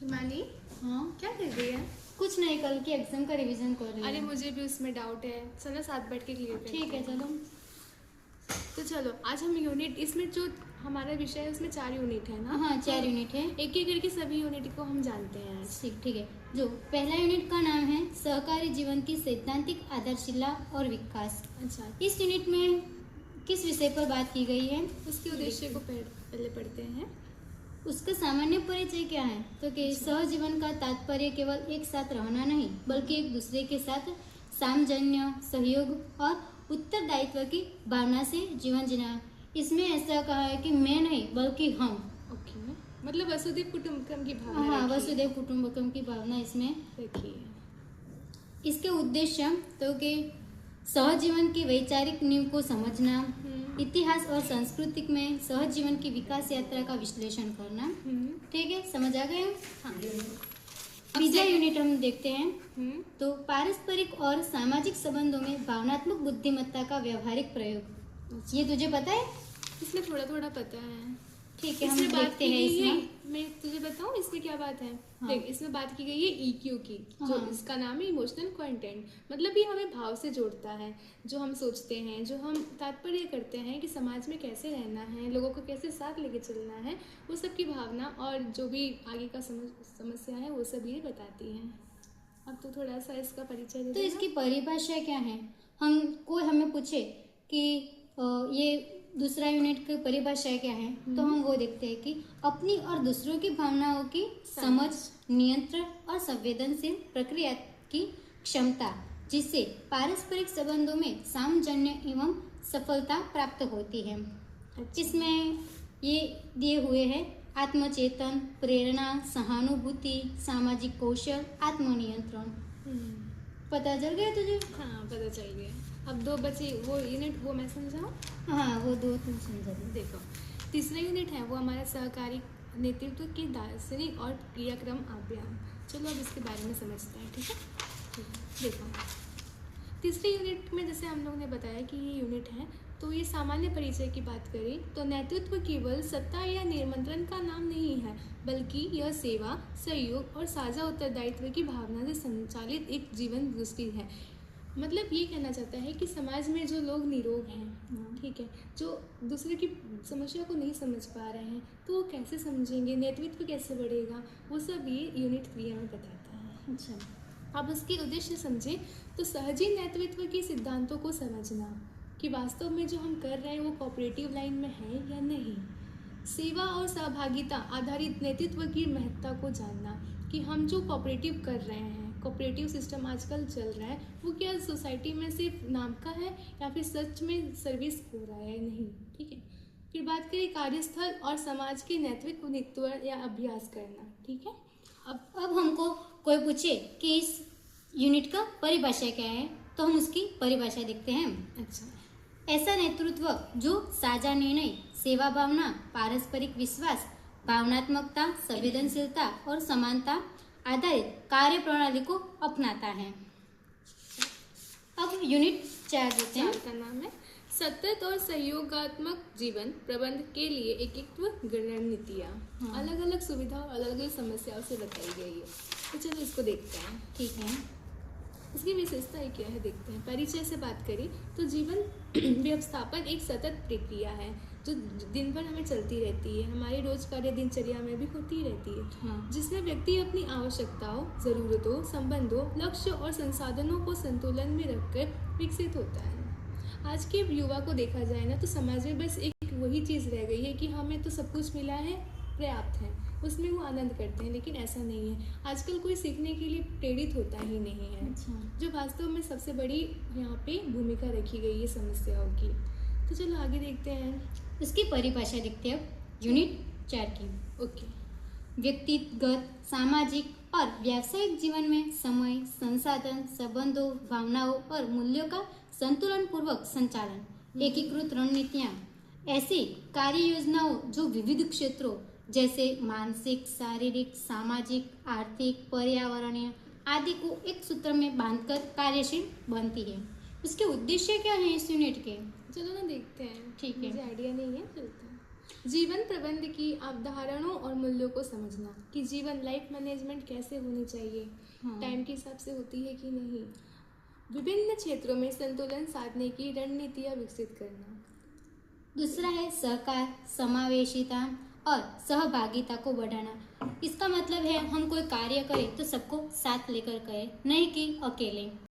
हिमाली, हाँ, क्या कर रही है? कुछ नहीं, कल के एग्जाम का रिवीजन कर रही हूँ। अरे मुझे भी उसमें डाउट है। चलो साथ बैठ के क्लियर करते हैं। ठीक है, चलो। तो चलो आज हम यूनिट, इसमें जो हमारा विषय है उसमें 4 यूनिट है ना? हाँ, 4 यूनिट है। एक एक करके सभी यूनिट को हम जानते हैं आज। ठीक है। जो पहला यूनिट का नाम है सहकारी जीवन की सैद्धांतिक आधारशिला और विकास। अच्छा, इस यूनिट में किस विषय पर बात की गई है? उसके उद्देश्य को पहले पढ़ते हैं। उसका सामान्य परिचय क्या है? तो कि सहजीवन का तात्पर्य केवल एक साथ रहना नहीं, बल्कि एक दूसरे के साथ सामंजस्य, सहयोग और उत्तरदायित्व की भावना से जीवन जीना। इसमें ऐसा कहा है कि मैं नहीं बल्कि हम। ओके, मतलब वसुधैव कुटुंबकम की भावना हाँ, रखी है। वसुधैव कुटुंबकम की भावना इसमें रखी है। इसके उद्देश्य तो कि सहजीवन की वैचारिक नींव को समझना, इतिहास और सांस्कृतिक में सहजीवन की विकास यात्रा का विश्लेषण करना। ठीक है, समझ आ गया? हाँ। तीसरा यूनिट हम देखते हैं। हम्म। तो पारस्परिक और सामाजिक संबंधों में भावनात्मक बुद्धिमत्ता का व्यवहारिक प्रयोग। ये तुझे पता है? इसमें थोड़ा थोड़ा पता है। ठीक है, हम इसमें बात देखते की हैं गई है, इसमें। मैं तुझे बताऊं इसमें क्या बात है। हाँ। देख, इसमें बात की गई है EQ की, जो हाँ। इसका नाम है इमोशनल कंटेंट। मतलब ये हमें भाव से जोड़ता है, जो हम सोचते हैं, जो हम तात्पर्य करते हैं कि समाज में कैसे रहना है, लोगों को कैसे साथ लेके चलना है, वो सब की भावना और जो भी आगे का समस्या है वो सब ये बताती है। अब तो थोड़ा सा इसका परिचय दे तो देना। इसकी परिभाषा क्या है? कोई हमें पूछे कि ये दूसरा यूनिट की परिभाषा क्या है, तो हम वो देखते हैं कि अपनी और दूसरों की भावनाओं की समझ, नियंत्रण और संवेदनशील प्रक्रिया की क्षमता, जिससे पारस्परिक संबंधों में सामंजस्य एवं सफलता प्राप्त होती है। अच्छा। इसमें ये दिए हुए हैं आत्मचेतन, प्रेरणा, सहानुभूति, सामाजिक कौशल, आत्मनियंत्रण। पता चल गया तुझे? हाँ, पता चल गया। अब 2 बचे वो यूनिट, वो मैं समझाऊं। हाँ, वो 2 तुम समझा दो। देखो, तीसरा यूनिट है वो हमारा सहकारी नेतृत्व के दार्शनिक और क्रियाक्रम आयाम। चलो अब इसके बारे में समझते हैं। ठीक है, देखो तीसरे यूनिट में जैसे हम लोग ने बताया कि ये यूनिट है, तो ये सामान्य परिचय की बात करें तो नेतृत्व केवल सत्ता या नियंत्रण का नाम नहीं है, बल्कि यह सेवा, सहयोग और साझा उत्तरदायित्व की भावना से संचालित एक जीवन दृष्टि है। मतलब ये कहना चाहता है कि समाज में जो लोग निरोग हैं, ठीक है, जो दूसरे की समस्या को नहीं समझ पा रहे हैं, तो वो कैसे समझेंगे, नेतृत्व कैसे बढ़ेगा, वो सब ये यूनिट 3 में बताता है। अच्छा। अब उसके उद्देश्य समझें तो सहजी नेतृत्व के सिद्धांतों को समझना कि वास्तव में जो हम कर रहे हैं वो कोऑपरेटिव लाइन में है या नहीं। सेवा और सहभागिता आधारित नेतृत्व की महत्ता को जानना कि हम जो कोऑपरेटिव कर रहे हैं, कोऑपरेटिव सिस्टम आजकल चल रहा है, वो क्या सोसाइटी में सिर्फ नाम का है या फिर सच में सर्विस हो रहा है, नहीं। ठीक है, फिर बात करें कार्यस्थल और समाज के नेतृत्व या अभ्यास करना। ठीक है, अब हमको कोई पूछे कि इस यूनिट का परिभाषा क्या है, तो हम उसकी परिभाषा देखते हैं। अच्छा, ऐसा नेतृत्व जो साझा निर्णय, सेवा भावना, पारस्परिक विश्वास, भावनात्मकता, संवेदनशीलता और समानता आधारित कार्य प्रणाली को अपनाता है। अब यूनिट 4 देखते हैं। 4 का नाम है सतत और सहयोगात्मक जीवन प्रबंध के लिए एकीकृत रणनीतियाँ। अलग अलग सुविधा और अलग अलग समस्याओं से बताई गई है। तो चलो इसको देखते हैं। ठीक है। इसकी विशेषताएं क्या है देखते हैं। परिचय से बात करें तो जीवन व्यवस्थापन एक सतत प्रक्रिया है जो दिन भर हमें चलती रहती है, हमारी रोज कार्य दिनचर्या में भी होती रहती है। हाँ। जिसमें व्यक्ति अपनी आवश्यकताओं, जरूरतों, संबंधों, लक्ष्य और संसाधनों को संतुलन में रखकर विकसित होता है। आज के युवा को देखा जाए ना तो समाज में बस एक वही चीज़ रह गई है कि हमें तो सब कुछ मिला है, पर्याप्त है, उसमें वो आनंद करते हैं, लेकिन ऐसा नहीं है। आजकल कोई सीखने के लिए प्रेरित होता ही नहीं है। अच्छा। जो वास्तव में सबसे बड़ी यहाँ पे भूमिका रखी गई है समस्याओं की। तो चलो आगे देखते हैं। उसकी परिभाषा देखते हैं अब यूनिट 4 की। ओके, व्यक्तिगत, सामाजिक और व्यावसायिक जीवन में समय, संसाधन, संबंधों, भावनाओं और मूल्यों का संतुलन पूर्वक संचालन, एकीकृत रणनीतियाँ, ऐसी कार्य योजनाओं जो विविध क्षेत्रों जैसे मानसिक, शारीरिक, सामाजिक, आर्थिक, पर्यावरणीय आदि को एक सूत्र में बांधकर कार्यशील बनती है। उसके उद्देश्य क्या है इस यूनिट के? चलो ना देखते हैं। ठीक है। मुझे आइडिया नहीं है, चलते हैं। जीवन प्रबंध की अवधारणाओं और मूल्यों को समझना कि जीवन लाइफ मैनेजमेंट कैसे होनी चाहिए, हाँ। टाइम के हिसाब से होती है कि नहीं। विभिन्न क्षेत्रों में संतुलन साधने की रणनीतियाँ विकसित करना। दूसरा है सहकार, समावेशिता और सहभागिता को बढ़ाना। इसका मतलब है हम कोई कार्य करें तो सबको साथ लेकर करें, नहीं कि अकेले।